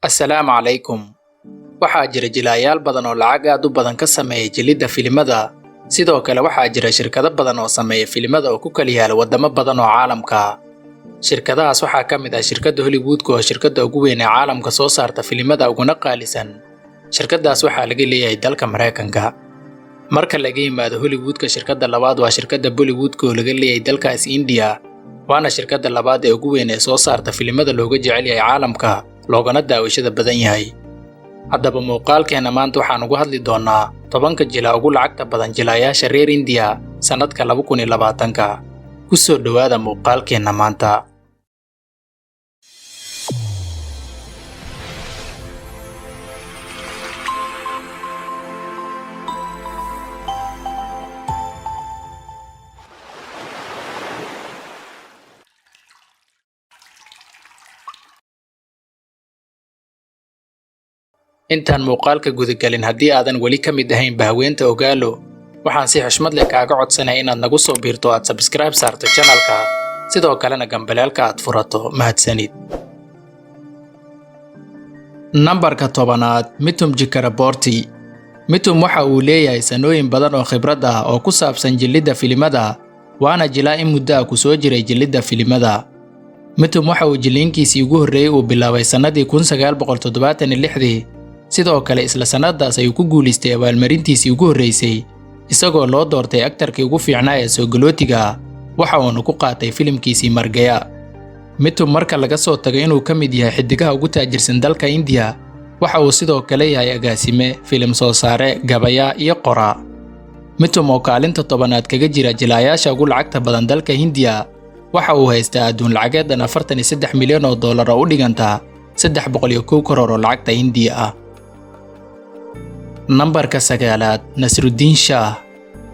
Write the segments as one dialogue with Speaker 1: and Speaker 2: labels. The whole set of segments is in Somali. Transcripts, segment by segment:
Speaker 1: Assalaamu calaykum. Waxaa jira jilayaal badan oo lacag aad u badan ka sameeya jilidda filimada. Sidoo kale waxaa jira shirkado badan oo sameeya filimada oo ku kala yaala wadamo badan oo caalamka ah. Shirkadahaas waxaa ka mid ah shirkadda Hollywood oo shirkadda ugu weyn ee caalamka soo saarta filimada uguna qaalisan. Shirkadaas waxaa laga leeyahay dalka Mareykanka. Marka laga yimaado Hollywood-ka, shirkadda labaad waa shirkadda Bollywood oo laga leeyahay dalkaas India. Waana shirkadda labaad ee ugu weyn ee soo saarta filimada looga jecel yahay caalamka, loogana daawashada badan yahay. Haddaba muuqaalkeena maanta waxaan uga hadli doonaa 10 jilaa ugu lacagta badan jilayaasha reer India sanadka 2020. Ku soo dhawaada muuqaalkeena maanta. Intaan muuqaalka gudagalin, haddii aadan weli ka mid ahayn bahweynta Ogaalo, waxaan si xushmad leh kaaga codsanayaa inaad nagu soo biirto aad subscribe saarto channelka, sidoo kalena gambaleelka aad furato. Mahadsanid. Nambarka 10aad, Mithun Chakraborty. Mithun waxa uu leeyahay sanooyin badan oo khibrad ah oo ku saabsan jilidda filimada, waana jilaa in muddo ah ku soo jiray jilidda filimada. Mithun waxa uu jiliinkiisii ugu horreeyay uu bilaabay sanadii 1976. Sidoo kale isla sanadaas ayuu ku guuleystay abaalmarintiisii ugu horreysay, isagoo loo doortay aktarkii ugu fiicnaa ee soo galootiga ah, waxa uuna ku qaatay filimkiisii Margaya. Mithun marka laga soo tago inuu ka mid yahay xidigaha ugu taajirsan dalka India, waxa uu sidoo kale yahay agaasime, filim soo saare, gabaya iyo qoraa. Mithun oo kaalinta 10aad kaga jira jilayaasha ugu lacagta badan dalka India, waxa uu haystaa adduun lacageed dhan $43 milyan oo u dhiganta 301 karoor oo lacagta India ah. Nambarka 9aad, Nasruddin Shah.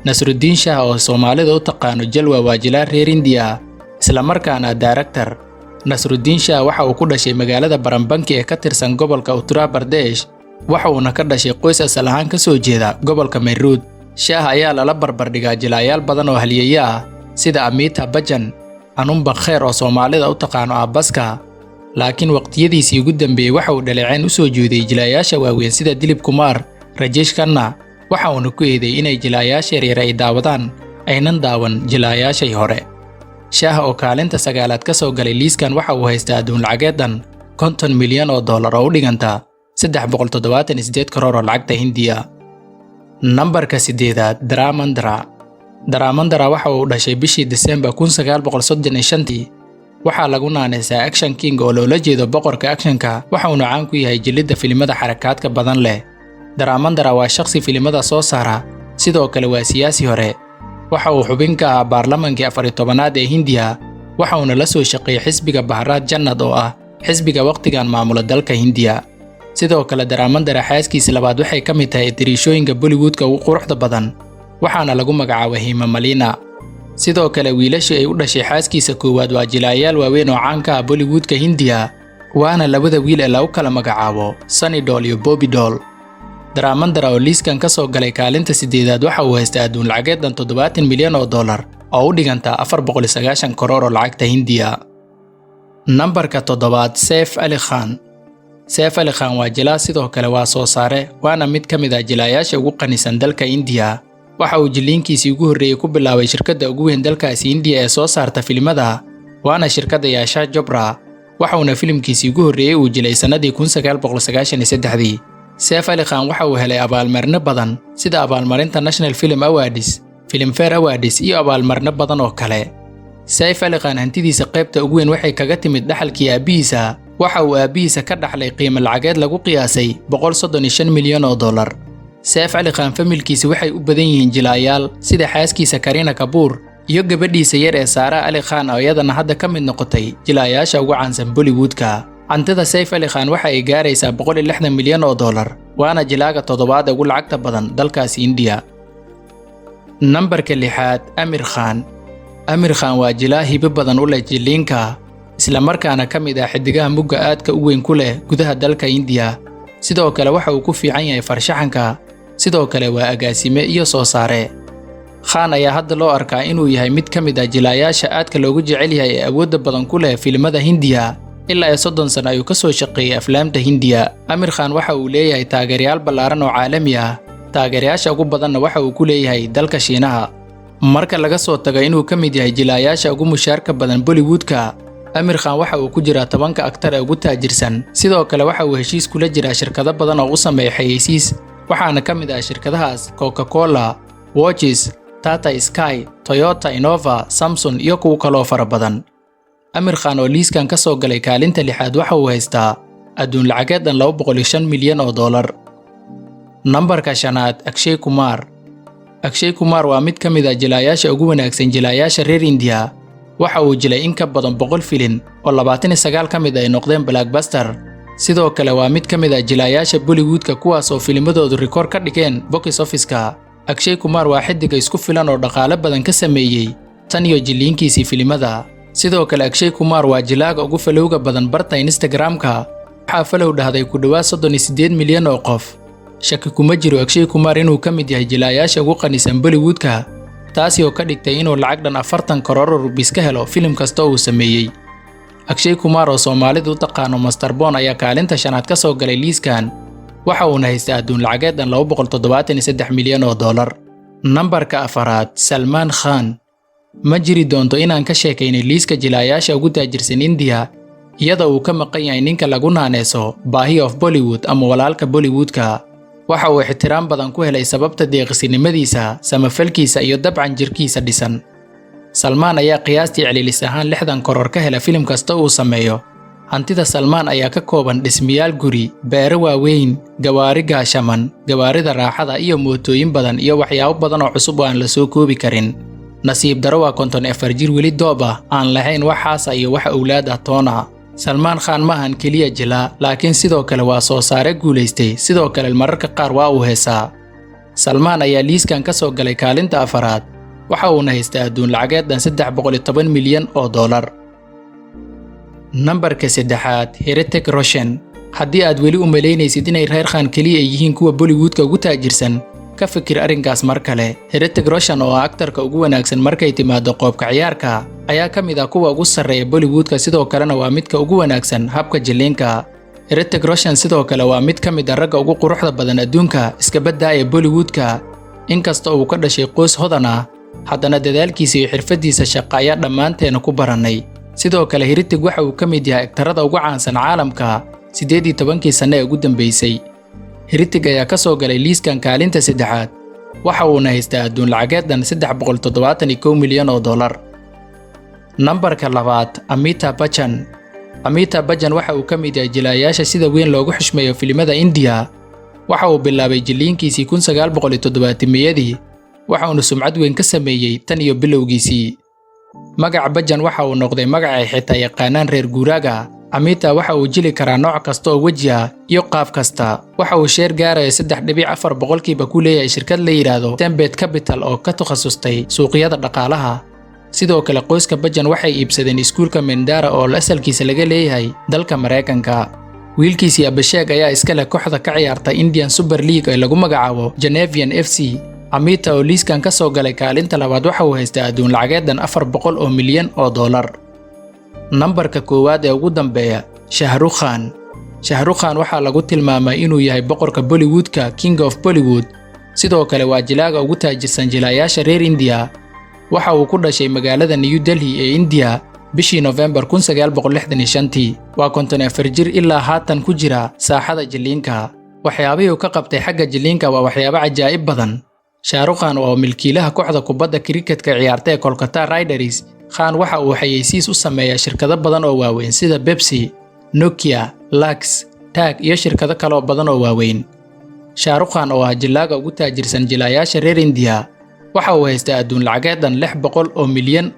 Speaker 1: Nasruddin Shah oo Soomaalida u taqaano Jalwa waa jilaa reer India, isla markaana director. Nasruddin Shah waxa uu ku dhashay magaalada Barambanki ee ka tirsan gobolka Uttar Pradesh, waxa uuna ka dhashay qoys asal ahaan ka soo jeeda gobolka Meerut. Shah ayaa lala barbardhigaa jilayaal badan oo halyeeye ah sida Amitabh Bachchan, Anupam Kher oo Soomaalida u taqaano Abbaska, laakiin waqtiyadiisii ugu dambeeyay waxa uu dhaleeceyn u soo jeeday jilayaasha waaweyn sida Dilip Kumar, Rajesh Khanna. Waxa uuna ku eeday inay jilayaasha yaryar ay daawadaan aynan daawan jilayaashii hore. Shah oo kaalinta 9aad ka soo galay liiskan waxa uu haystaa adduun lacageed dhan $50 milyan oo u dhiganta 378 karoor oo lacagta Hindiya. Nambarka 8aad, Dharmendra. Dharmendra waxa uu dhashay bishii December 1935. waxaa lagu naanaysaa Action King oo loola jeedo boqorka actionka, waxa uuna caan ku yahay jilidda filimada xarakaadka badan leh. Dharmendra waa shakhsi filimada soo saara, sidoo kale waa siyaasi hore. Waxa uu xubin ka ahaa baarlamaankii 14aad ee Hindiya, waxa uuna la soo shaqeeyay xisbiga Bharat Janata oo ah xisbiga waqtigan maamula dalka Hindiya. Sidoo kale Dharmendra xaaskiisa labaad waxay ka mid tahay tiriishooyinka Bollywood-ka ugu quruxda badan, waxaana lagu magacaabay Hema Malini. Sidoo kale wiilashii ay u dhashay xaaskiisa koowaad waa jilayaal waaweyn oo caan ka ah Bollywood-ka Hindiya, waana labada wiil ee lagu kala magacaabo Sunny Deol iyo Bobby Deol. Dharmendra oo liiskan ka soo galay kaalinta 8aad waxa uu haystaa adduun lacageed dhan $70 milyan oo u dhiganta 490 karoor oo lacagta Hindiya. Nambarka 7aad, Saif Ali Khan. Saif Ali Khan waa jilaa, sidoo kale waa soo saare, waana mid ka mid ah jilayaasha ugu qanisan dalka India. Waxa uu jiliinkiisii ugu horreeyay ku bilaabay shirkadda ugu weyn dalkaasi India ee soo saarta filimada, waana shirkadda Yaasha Chopra. Waxa uuna filimkiisii ugu horreeyay uu jilay sanadii 1993. Saif Ali Khan waxa uu helay abaalmarino badan sida abaalmarinta National Film Awards, Filmfare Awards iyo abaalmarino badan oo kale. Saif Ali Khan hantidiisa qaybta ugu weyn waxay kaga timid dhaxalkii aabihiisa. Waxa uu aabihiisa ka dhaxlay qiimo lacageed lagu qiyaasay $135 milyan oo. Saif Ali Khan familkiisa waxay u badan yihiin jilayaal sida xaaskiisa Kareena Kapoor iyo gabadhiisa yar ee Sara Ali Khan oo iyadana hadda ka mid noqotay jilayaasha ugu caansan Bollywood-ka. Hantida Saif Ali Khan waxa ay gaaraysaa $160 milyan oo, waana jilaaga 7aad ugu lacagta badan dalkaasi India. Nambarka 6aad, Aamir Khan. Aamir Khan waa jilaa hibo badan u leh jiliinka, isla markaana ka mid ah xidigaha mugga aadka u weyn ku leh gudaha dalka India. Sidoo kale waxa uu ku fiican yahay farshaxanka, sidoo kale waa agaasime iyo soo saare. Khan ayaa hadda loo arkaa inuu yahay mid ka mid ah jilayaasha aadka loogu jecel yahay ee awoodda badan ku leh filimada Hindiya, ilaa 30 sano ayuu ka soo shaqeeyay aflaamta Hindiya. Aamir Khan waxa uu leeyahay taageerayaal ballaaran oo caalami ah, taageerayaasha ugu badanna waxa uu ku leeyahay dalka Shiinaha. Marka laga soo tago inuu ka mid yahay jilaayaasha ugu mushaarka badan Bollywoodka, Aamir Khan waxa uu ku jiraa 10 aktar ee ugu taajirsan. Sidoo kale waxa uu heshiis kula jiraa shirkado badan oo u sameeya xayeysiis, waxaana ka mid ah shirkadahaas Coca-Cola, Watches, Tata Sky, Toyota Innova, Samsung iyo kuwo kaloo fara badan. Aamir Khan oo liiskan ka soo galay kaalinta 6aad waxa uu haystaa adduun lacageed dhan $205 milyan. Nambarka 5aad, Akshay Kumar. Akshay Kumar waa mid ka mid ah jilaayaasha ugu wanaagsan jilaayaasha reer India. Waxa uu jilay in ka badan 100 filin oo 29 ka mid ay noqdeen blockbuster. Sidoo kale waa mid ka mid ah jilaayaasha Bollywoodka kuwaas oo filmadoodu rikoor ka dhigeen box office-ka. Akshay Kumar waa xiddig isku filan oo dhaqaale badan ka sameeyay tan iyo jiliinkiisii filimada. Sidoo kale Akshay Kumar waa jilaaga ugu falowga badan barta Instagram-ka. Waxa falow dhahday ku dhawaad 38 milyan oo qof. Shaki kuma jiro Akshay Kumar inuu ka mid yahay jilaayaasha ugu qanisan Bollywoodka, taasi oo ka dhigtay inuu lacag dhan 40 karoor rupees ka helo filim kasta oo uu sameeyay. Akshay Kumar oo Soomaalidu u taqaano Master Bond ayaa kaalinta 5aad ka soo galay liiskan. Waxa uu haystaa adduun lacageed dhan $273 milyan. Nambarka 4aad, Salman Khan. Ma jiri doonto inaan ka sheekaynay liiska jilaayaasha ugu taajirsan India iyada uu ka maqan yahay ninka lagu naaneeso Baahi of Bollywood ama walaalka Bollywoodka. Waxa uu ixtiraam badan ku helay sababta deeqsinimadiisa, samafalkiisa iyo dabcan jirkiisa dhisan. Salman ayaa qiyaastii celilis ahaan 60 karoor ka hela filim kasta uu sameeyo. Hantida Salman ayaa ka kooban dhismayaal guri, beero waaweyn, gawaari gaashaman, gawaarida raaxada iyo mootooyin badan iyo waxyaabo badan oo cusub oo aan la soo koobi karin. Nasiib daro waa 54 jir weli doob ah, aan lahayn wax xaas iyo wax awlaad ah toona. Salman Khan ma ahan keliya jilaa, laakiin sidoo kale waa soo saare guulaystay, sidoo kale mararka qaar waa uu heesaa. Salman ayaa liiskan ka soo galay kaalinta 4aad, waxa uuna haystaa adduun lacageed dhan $310 milyan. Nambarka 3aad, Hrithik Roshan. Haddii aad weli u malaynaysid inay reer Khan keliya yihiin kuwa Bollywoodka ugu taajirsan, ka fikir arrinkaas mar kale. Hrithik Roshan oo ah aktarka ugu wanaagsan markay timaado qoobka ciyaarka ayaa ka mid ah kuwa ugu sarreeya Bollywoodka, sidoo kalena waa midka ugu wanaagsan habka jiliinka. Hrithik Roshan sidoo kale waa mid ka mid ah ragga ugu quruxda badan adduunka iska baddaaya Bollywoodka. Inkasta oo uu ka dhashay qoys hodan ah, haddana dadaalkiisa iyo xirfadiisa shaqo ayaa dhammaanteena ku barannay. Sidoo kale Hrithik waxa uu ka mid yahay aktarada ugu caansan caalamka 18 sano ee ugu dambeysay. Hrithik ayaa ka soo galay liiskan kaalinta 3aad, waxa uuna haystaa adduun lacageed dhan $371 milyan. Nambarka 2aad, Amitabh Bachchan. Amitabh Bachchan waxa uu ka mid yahay jilaayaasha sida weyn loogu xushmeeyo filimada India. Waxa uu bilaabay jiliinkiisii 1970-meeyadii, waxa uuna sumcad weyn ka sameeyay tan iyo bilowgiisii. Magaca Bachchan waxa uu noqday magac ay xitaa yaqaanaan reer guuraaga. Amitabh waxa uu jili karaa nooc kasta oo weji ah iyo qaab kasta. Waxa uu sheer gaaraya 3.4% ku leeyahay shirkad la yiraahdo Tembet Capital oo ka takhasustay suuqyada dhaqaalaha. Sidoo kale qoyska Bachchan waxay iibsadeen iskuulka Mendara oo asalkiisa laga leeyahay dalka Mareykanka. Wiilkiisii Abhishek ayaa iska leh kooxda ka ciyaarta Indian Super League ee lagu magacaabo Genevian FC. Amitabh oo liiskan ka soo galay kaalinta 2aad waxa uu haystaa adduun lacageed dhan $400 milyan. Nambarka 1aad ee ugu dambeeya, Shah Rukh Khan. Shah Rukh Khan waxaa lagu tilmaamay inuu yahay boqorka Bollywoodka, King of Bollywood. Sidoo kale waa jilaaga ugu taajirsan jilaayaasha reer India. Waxa uu ku dhashay magaalada New Delhi ee India bishii November 1965. Waa 54 jir ilaa haatan ku jira saaxada jiliinka. Waxyaabihii uu ka qabtay xagga jiliinka waa waxyaabo cajaa'ib badan. Shah Rukh Khan oo milkiilaha kooxda kubadda cricketka ciyaarta ee Kolkata Raiders, Khan waxa uu xayeysiis u sameeyaa shirkado badan oo waaweyn sida Pepsi, Nokia, Lux, Tag iyo shirkado kale oo badan oo waaweyn. Shah Rukh Khan oo ah jilaaga ugu taajirsan jilaayaasha reer India, waxa uu haystaa adduun lacageed dhan $600 milyan.